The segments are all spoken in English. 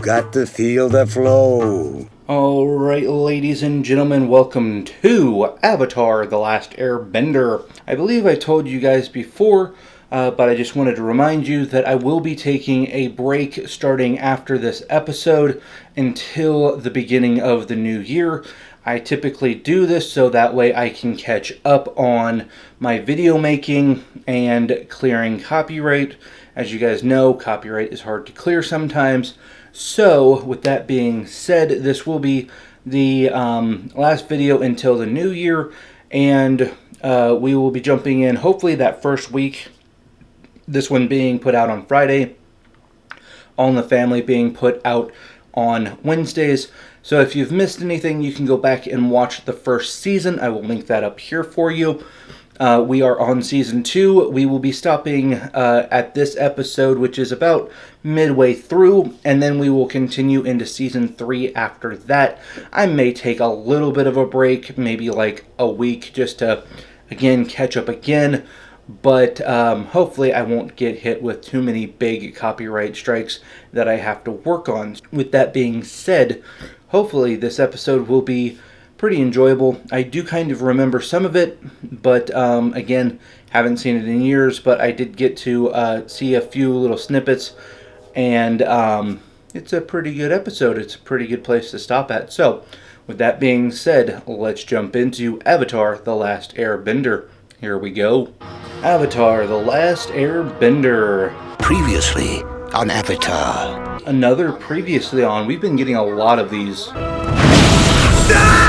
Got to feel the flow. Alright, ladies and gentlemen, welcome to Avatar: The Last Airbender. I believe I told you guys before, but I just wanted to remind you that I will be taking a break starting after this episode until the beginning of the new year. I typically do this so that way I can catch up on my video making and clearing copyright. As you guys know, copyright is hard to clear sometimes. So, with that being said, this will be the last video until the new year, and we will be jumping in hopefully that first week, this one being put out on Friday, All in the Family being put out on Wednesdays. So if you've missed anything, you can go back and watch the first season. I will link that up here for you. We are on season 2. We will be stopping at this episode, which is about midway through, and then we will continue into season 3 after that. I may take a little bit of a break, maybe like a week, just to, again, catch up again. But hopefully I won't get hit with too many big copyright strikes that I have to work on. With that being said, hopefully this episode will be pretty enjoyable. I do kind of remember some of it, but again, haven't seen it in years, but I did get to see a few little snippets, and it's a pretty good episode. It's a pretty good place to stop at. So, with that being said, let's jump into Avatar: The Last Airbender. Here we go. Avatar: The Last Airbender. Previously on Avatar. Another previously on. We've been getting a lot of these.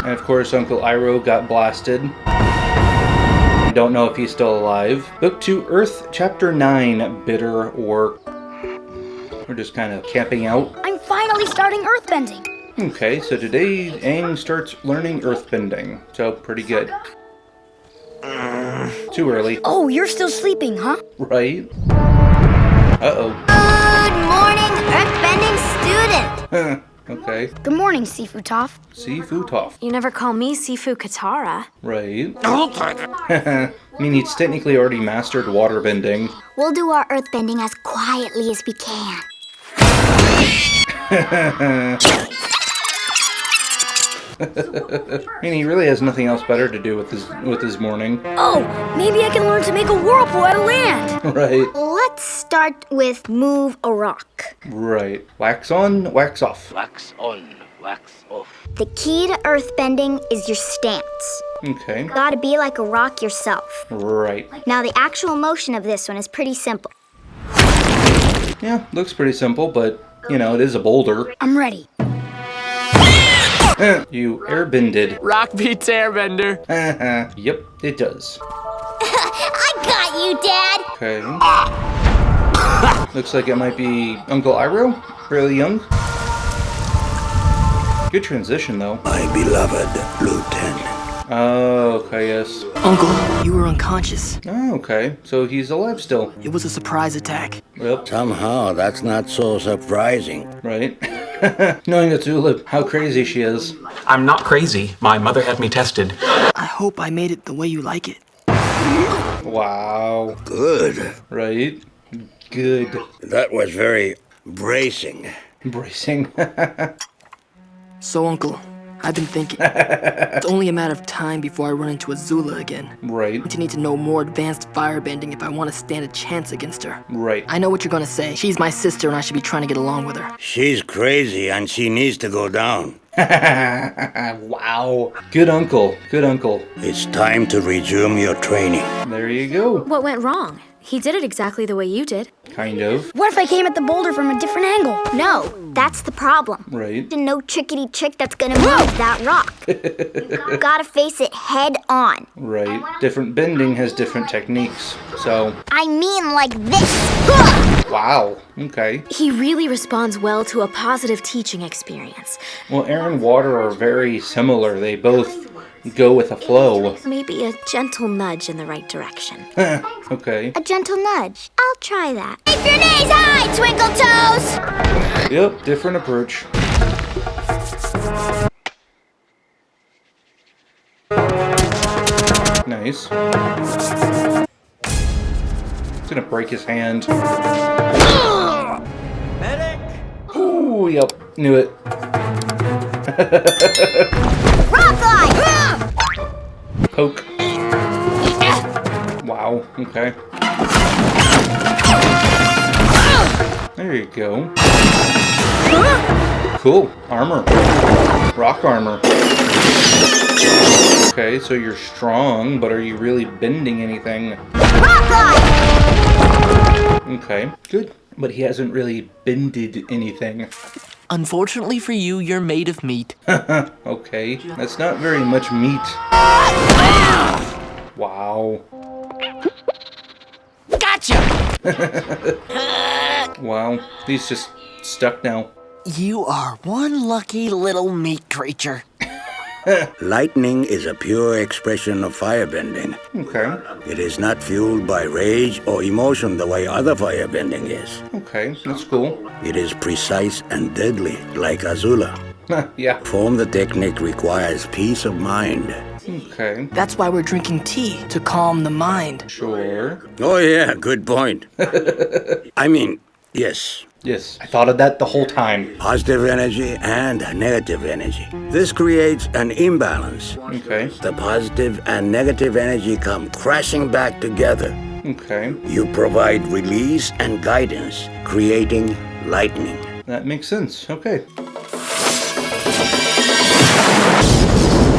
And of course, Uncle Iroh got blasted. I don't know if he's still alive. Book 2, Earth, Chapter 9, Bitter Work. We're just kind of camping out. I'm finally starting earthbending. Okay, so today Aang starts learning earthbending. So, pretty good. Too early. Oh, you're still sleeping, huh? Right? Uh-oh. Good morning, earthbending student. Okay. Good morning, Sifu Toph. Sifu Toph. You never call me Sifu Katara. Right. I mean, he's technically already mastered waterbending. We'll do our earthbending as quietly as we can. I mean, he really has nothing else better to do with his morning. Oh, maybe I can learn to make a whirlpool out of land. Right. Let's start with move a rock. Right. Wax on, wax off. Wax on, wax off. The key to earthbending is your stance. Okay. Gotta be like a rock yourself. Right. Now, the actual motion of this one is pretty simple. Yeah, looks pretty simple, but, you know, it is a boulder. I'm ready. You airbended. Rock beats airbender. Yep, it does. I got you, Dad. Okay. Looks like it might be Uncle Iroh. Fairly young. Good transition, though. My beloved Lieutenant. Oh, okay, yes. Uncle, you were unconscious. Oh, okay. So he's alive still. It was a surprise attack. Yep. Somehow that's not so surprising. Right. Knowing Azula, how crazy she is. I'm not crazy. My mother had me tested. I hope I made it the way you like it. Wow. Good. Right? Good. That was very bracing. Bracing. So, Uncle, I've been thinking. It's only a matter of time before I run into Azula again. Right. I need to know more advanced firebending if I want to stand a chance against her. Right. I know what you're gonna say. She's my sister and I should be trying to get along with her. She's crazy and she needs to go down. Wow. Good uncle. Good uncle. It's time to resume your training. There you go. What went wrong? He did it exactly the way you did. Kind of. What if I came at the boulder from a different angle? No, that's the problem. Right. No trickety trick that's gonna move that rock. You gotta face it head on. Right. Different bending has different techniques. So, I mean like this. wow. Okay. He really responds well to a positive teaching experience. Well, air and water are very similar. They both go with a flow. Maybe a gentle nudge in the right direction. Okay. A gentle nudge. I'll try that. Keep your knees high, Twinkle Toes! Yep, different approach. Nice. It's gonna break his hand. Medic! Ooh, yep. Knew it. Rock glide! Poke. Wow, okay. There you go. Cool. Armor. Rock armor. Okay, so you're strong, but are you really bending anything? Rock glide! Okay, good. But he hasn't really bended anything. Unfortunately for you, you're made of meat. Okay, that's not very much meat. Wow. Gotcha! Wow, he's just stuck now. You are one lucky little meat creature. Lightning is a pure expression of firebending. Okay, It is not fueled by rage or emotion the way other firebending is. okay, that's cool. It is precise and deadly, like Azula. Yeah, Perform the technique requires peace of mind. okay, That's why we're drinking tea, to calm the mind. sure. Oh yeah, good point. I mean, yes, Yes, I thought of that the whole time. positive energy and negative energy. This creates an imbalance. Okay, The positive and negative energy come crashing back together. okay, You provide release and guidance, creating lightning. that makes sense. Okay,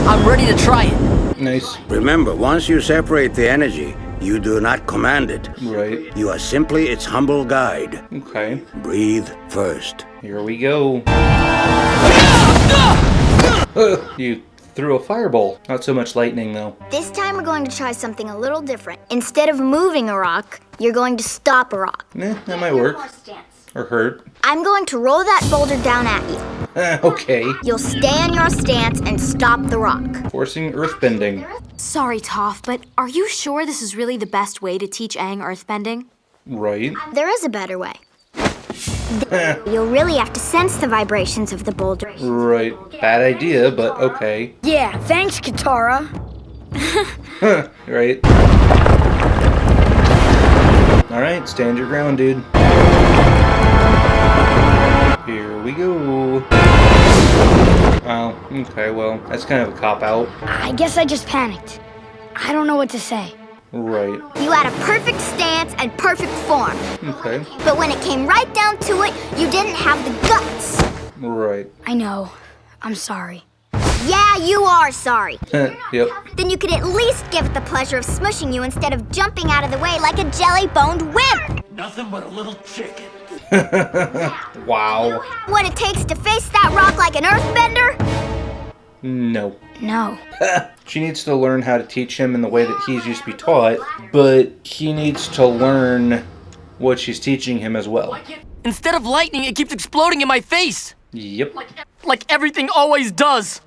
I'm ready to try it. nice. Remember, once you separate the energy, you do not command it. Right, You are simply its humble guide. okay, Breathe first. here we go. You threw a fireball. Not so much lightning, though. This time we're going to try something a little different. Instead of moving a rock, you're going to stop a rock. That might work. Or hurt. I'm going to roll that boulder down at you. Okay, You'll stay in your stance and stop the rock. forcing earthbending. Sorry, Toph, but are you sure this is really the best way to teach Aang earthbending? Right. There is a better way. You'll really have to sense the vibrations of the boulder. Right. Bad idea, but okay. Yeah, thanks, Katara. Right. Alright, stand your ground, dude. Here we go. Oh, okay, well, that's kind of a cop-out. I guess I just panicked. I don't know what to say. Right. You had a perfect stance and perfect form. Okay. But when it came right down to it, you didn't have the guts. Right. I know. I'm sorry. Yeah, you are sorry. Yep. Then you could at least give it the pleasure of smushing you instead of jumping out of the way like a jelly-boned wimp. Nothing but a little chicken. Wow. What it takes to face that rock like an earthbender? No. No. She needs to learn how to teach him in the way that he's used to be taught, but he needs to learn what she's teaching him as well. Instead of lightning, it keeps exploding in my face. Yep. Like everything always does.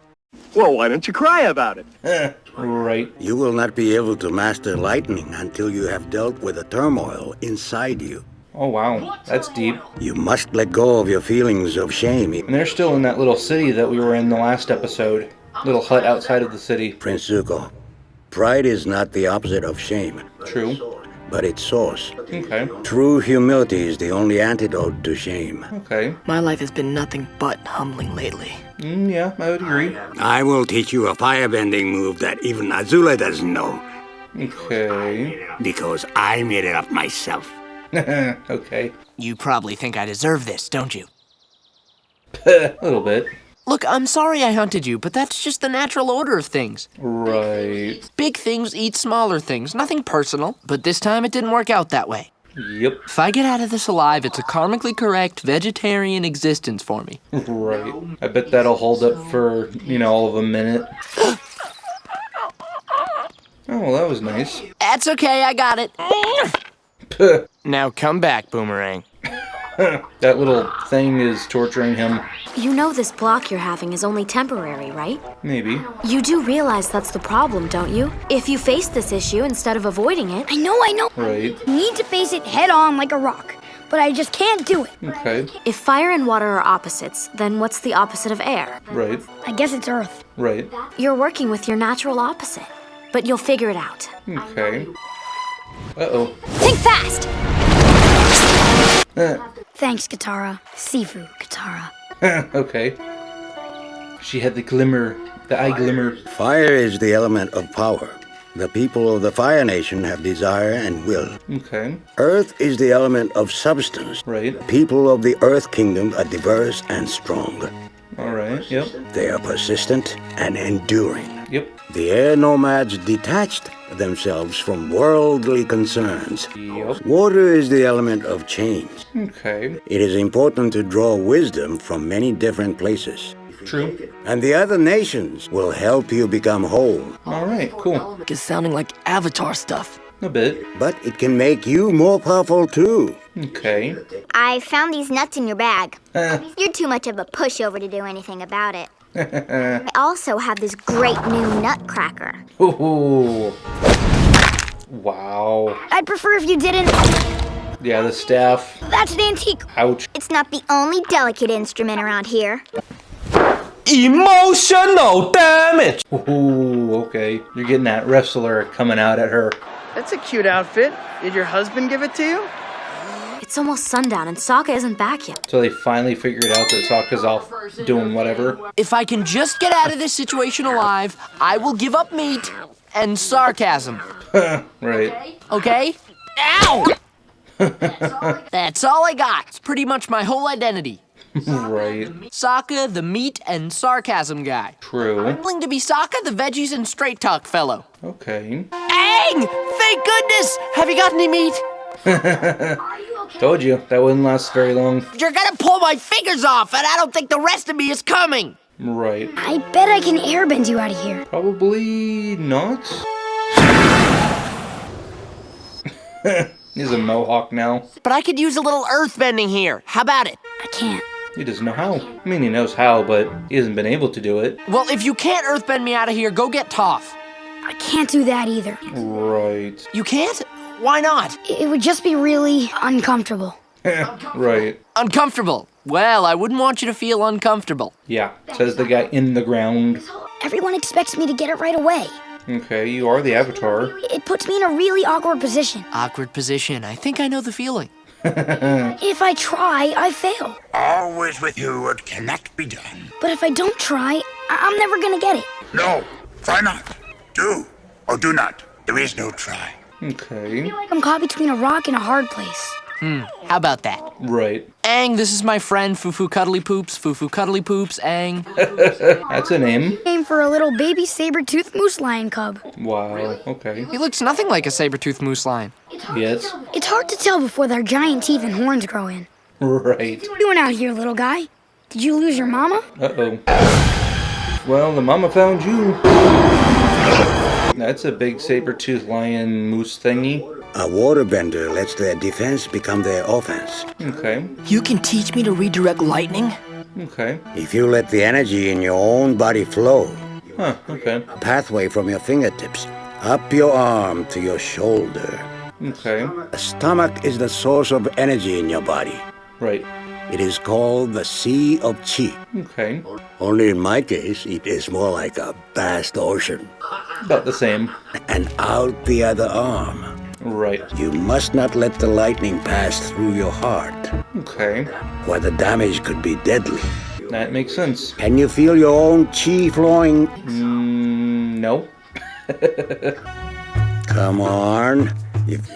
Well, why don't you cry about it? Right. You will not be able to master lightning until you have dealt with the turmoil inside you. Oh, wow. That's deep. You must let go of your feelings of shame. And they're still in that little city that we were in the last episode. Little hut outside of the city. Prince Zuko, pride is not the opposite of shame, True. but its source. Okay. True humility is the only antidote to shame. Okay. My life has been nothing but humbling lately. Yeah, I would agree. I will teach you a firebending move that even Azula doesn't know, Okay. because I made it up myself. Okay. You probably think I deserve this, don't you? A little bit. Look, I'm sorry I hunted you, but that's just the natural order of things. Right. Big things eat smaller things, nothing personal. But this time it didn't work out that way. Yep. If I get out of this alive, it's a karmically correct vegetarian existence for me. Right. I bet that'll hold up for, all of a minute. Oh, well, that was nice. That's okay, I got it. Now come back, Boomerang. That little thing is torturing him. You know this block you're having is only temporary, right? Maybe. You do realize that's the problem, don't you? If you face this issue instead of avoiding it. I know. Right. You need to face it head on like a rock, but I just can't do it. Okay. If fire and water are opposites, then what's the opposite of air? Right. I guess it's Earth. Right. You're working with your natural opposite, but you'll figure it out. Okay. Uh-oh. Think fast! Eh. Thanks, Katara. Sifu, Katara. Okay. She had the glimmer, the eye glimmer. Fire is the element of power. The people of the Fire Nation have desire and will. Okay. Earth is the element of substance. Right. People of the Earth Kingdom are diverse and strong. Alright, yep. They are persistent and enduring. Yep. The air nomads detached themselves from worldly concerns. Yep. Water is the element of change. Okay. It is important to draw wisdom from many different places. True. And the other nations will help you become whole. Alright, cool. It's sounding like Avatar stuff. A bit. But it can make you more powerful too. Okay. I found these nuts in your bag. You're too much of a pushover to do anything about it. I also have this great new nutcracker. Ooh. Wow. I'd prefer if you didn't. Yeah, the staff. That's an antique. Ouch. It's not the only delicate instrument around here. Emotional damage! Ooh, okay. You're getting that wrestler coming out at her. That's a cute outfit. Did your husband give it to you? It's almost sundown and Sokka isn't back yet. So they finally figured out that Sokka's off doing whatever. If I can just get out of this situation alive, I will give up meat and sarcasm. Right. Okay? Ow! That's all I got. It's pretty much my whole identity. Right. Sokka, the meat and sarcasm guy. True. Willing to be Sokka, the veggies and straight talk fellow. Okay. Aang! Thank goodness! Have you got any meat? Told you, that wouldn't last very long. You're gonna pull my fingers off, and I don't think the rest of me is coming. Right. I bet I can airbend you out of here. Probably not. He's a mohawk now. But I could use a little earth bending here. How about it? I can't. He doesn't know how. I mean, he knows how, but he hasn't been able to do it. Well, if you can't earth bend me out of here, go get Toph. I can't do that either. Right. You can't? Why not? It would just be really uncomfortable. Right. Uncomfortable. Well, I wouldn't want you to feel uncomfortable. Yeah, says the guy in the ground. Everyone expects me to get it right away. Okay, you are the Avatar. It puts me in a really awkward position. Awkward position. I think I know the feeling. If I try, I fail. Always with you, it cannot be done. But if I don't try, I'm never gonna get it. No, try not. Do or do not. There is no try. Okay. I'm caught between a rock and a hard place. How about that? Right. Aang, this is my friend Fufu Cuddly Poops. Fufu Cuddly Poops, Aang. That's a name. Name for a little baby saber-toothed moose lion cub. Wow, okay. He looks nothing like a saber-toothed moose lion. Yes. It's hard to tell before their giant teeth and horns grow in. Right. What are you doing out here, little guy? Did you lose your mama? Uh-oh. Well, the mama found you. That's a big saber-toothed lion moose thingy. A waterbender lets their defense become their offense. Okay. You can teach me to redirect lightning? Okay. If you let the energy in your own body flow, Huh, okay. a pathway from your fingertips, up your arm to your shoulder. Okay. The stomach is the source of energy in your body. Right. It is called the Sea of Chi. Okay. Only in my case, it is more like a vast ocean. About the same. And out the other arm. Right. You must not let the lightning pass through your heart, Okay. where the damage could be deadly. That makes sense. Can you feel your own chi flowing? No. Come on. You've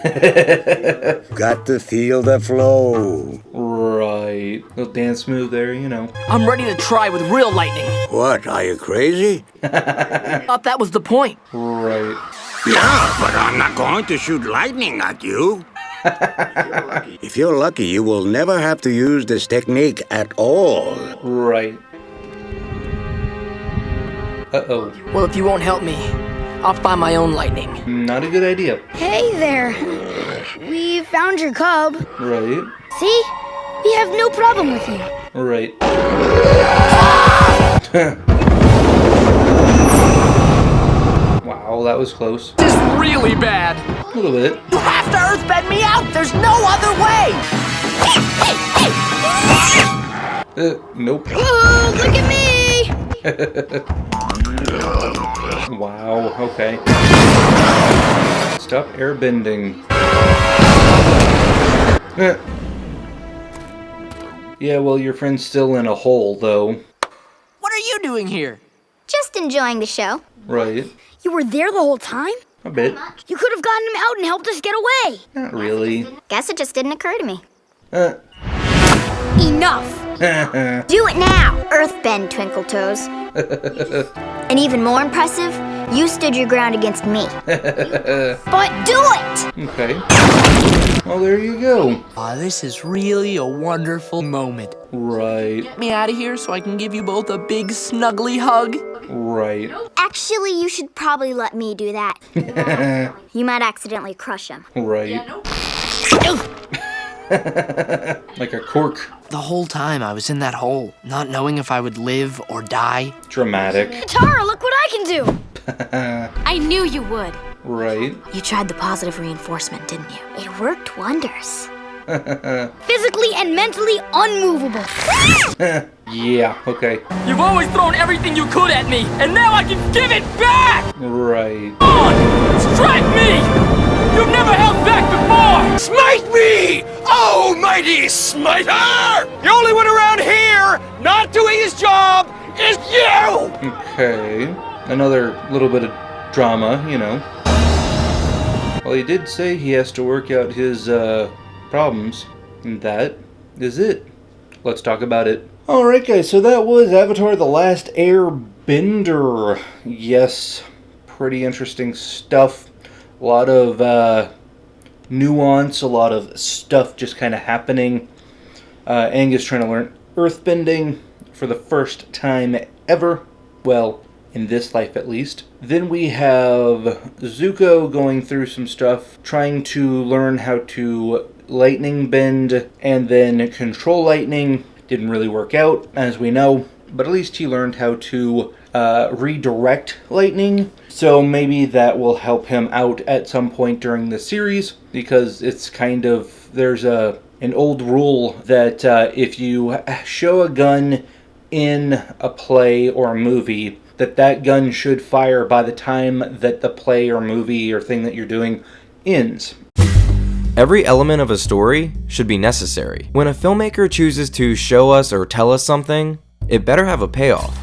got to feel the flow. Right. Little dance move there, you know. I'm ready to try with real lightning. What, are you crazy? Thought that was the point. Right. Yeah, but I'm not going to shoot lightning at you. If you're lucky, you will never have to use this technique at all. Right. Uh-oh. Well, if you won't help me, I'll find my own lightning. Not a good idea. Hey there. We found your cub. Right. See? We have no problem with you. Right. Wow, that was close. This is really bad. A little bit. You have to earthbend me out. There's no other way. Nope. Whoa, look at me! Wow, okay. Stop airbending. Yeah, well, your friend's still in a hole, though. What are you doing here? Just enjoying the show. Right. You were there the whole time? A bit. You could have gotten him out and helped us get away. Not really. Guess it just didn't occur to me. Enough. Do it now, Earthbend, Twinkle Toes. And even more impressive, you stood your ground against me. But do it! Okay. Well, there you go. This is really a wonderful moment. Right. Get me out of here so I can give you both a big snuggly hug. Right. Actually, you should probably let me do that. You might accidentally crush him. Right. Like a cork. The whole time I was in that hole, not knowing if I would live or die. Dramatic. Katara, look what I can do. I knew you would. Right. You tried the positive reinforcement, didn't you? It worked wonders. Physically and mentally unmovable. Yeah, okay. You've always thrown everything you could at me, and now I can give it back! Right. On! Strike me! You've never held back before! Smite me! Oh, mighty smiter! The only one around here not doing his job is you! Okay. Another little bit of drama, you know. Well, he did say he has to work out his, problems. And that is it. Let's talk about it. Alright guys, so that was Avatar The Last Airbender. Yes, pretty interesting stuff. A lot of nuance, a lot of stuff just kind of happening. Aang is trying to learn earthbending for the first time ever. Well, in this life at least. Then we have Zuko going through some stuff, trying to learn how to lightning bend and then control lightning. Didn't really work out, as we know, but at least he learned how to redirect lightning. So maybe that will help him out at some point during the series, because it's kind of, there's an old rule that if you show a gun in a play or a movie, that gun should fire by the time that the play or movie or thing that you're doing ends. Every element of a story should be necessary. When a filmmaker chooses to show us or tell us something, it better have a payoff.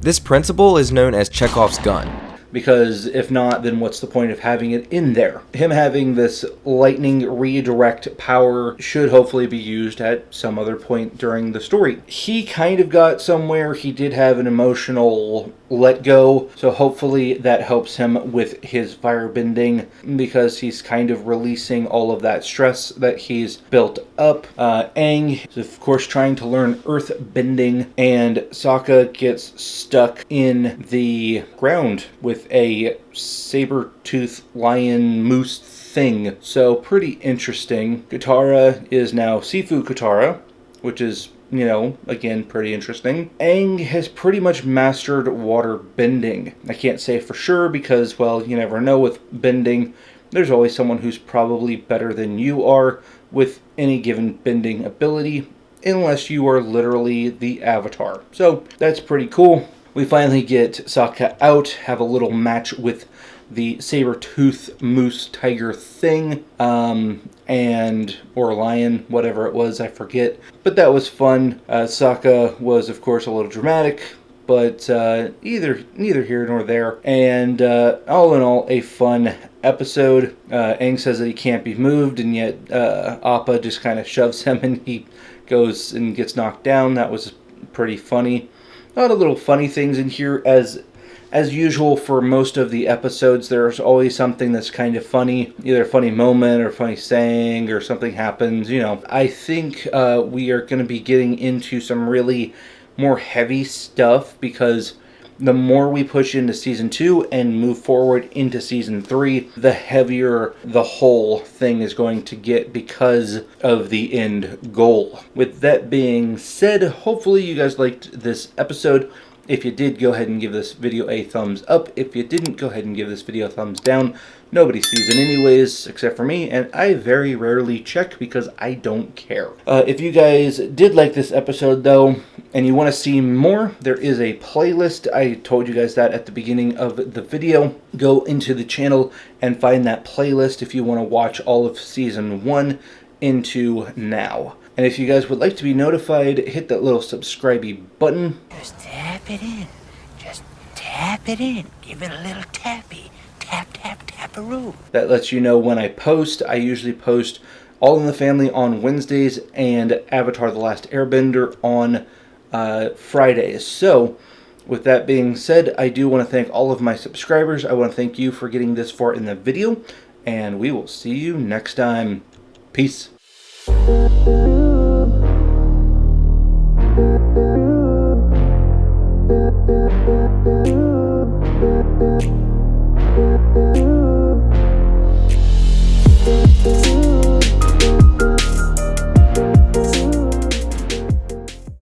This principle is known as Chekhov's gun. Because if not, then what's the point of having it in there? Him having this lightning redirect power should hopefully be used at some other point during the story. He kind of got somewhere. He did have an emotional let go, so hopefully that helps him with his firebending, because he's kind of releasing all of that stress that he's built up. Aang is of course trying to learn earth bending, and Sokka gets stuck in the ground with a saber-toothed lion moose thing. So pretty interesting. Katara is now Sifu Katara, which is, you know, again, pretty interesting. Aang has pretty much mastered water bending. I can't say for sure because, well, you never know with bending. There's always someone who's probably better than you are with any given bending ability, unless you are literally the Avatar. So that's pretty cool. We finally get Sokka out, have a little match with the saber-tooth moose tiger thing, or lion, whatever it was, I forget. But that was fun. Sokka was, of course, a little dramatic, but neither here nor there. And all in all, a fun episode. Aang says that he can't be moved, and yet Appa just kind of shoves him, and he goes and gets knocked down. That was pretty funny. A lot of little funny things in here. As usual for most of the episodes, there's always something that's kind of funny. Either a funny moment or funny saying or something happens, you know. I think we are going to be getting into some really more heavy stuff, because the more we push into Season 2 and move forward into Season 3, the heavier the whole thing is going to get because of the end goal. With that being said, hopefully you guys liked this episode. If you did, go ahead and give this video a thumbs up. If you didn't, go ahead and give this video a thumbs down. Nobody sees it anyways, except for me, and I very rarely check because I don't care. If you guys did like this episode, though, and you want to see more, there is a playlist. I told you guys that at the beginning of the video. Go into the channel and find that playlist if you want to watch all of Season 1 into now. And if you guys would like to be notified, hit that little subscribe-y button. Just tap it in. Just tap it in. Give it a little tappy. Tap, tap, tap-a-roo. That lets you know when I post. I usually post All in the Family on Wednesdays and Avatar The Last Airbender on Fridays. So, with that being said, I do want to thank all of my subscribers. I want to thank you for getting this far in the video. And we will see you next time. Peace.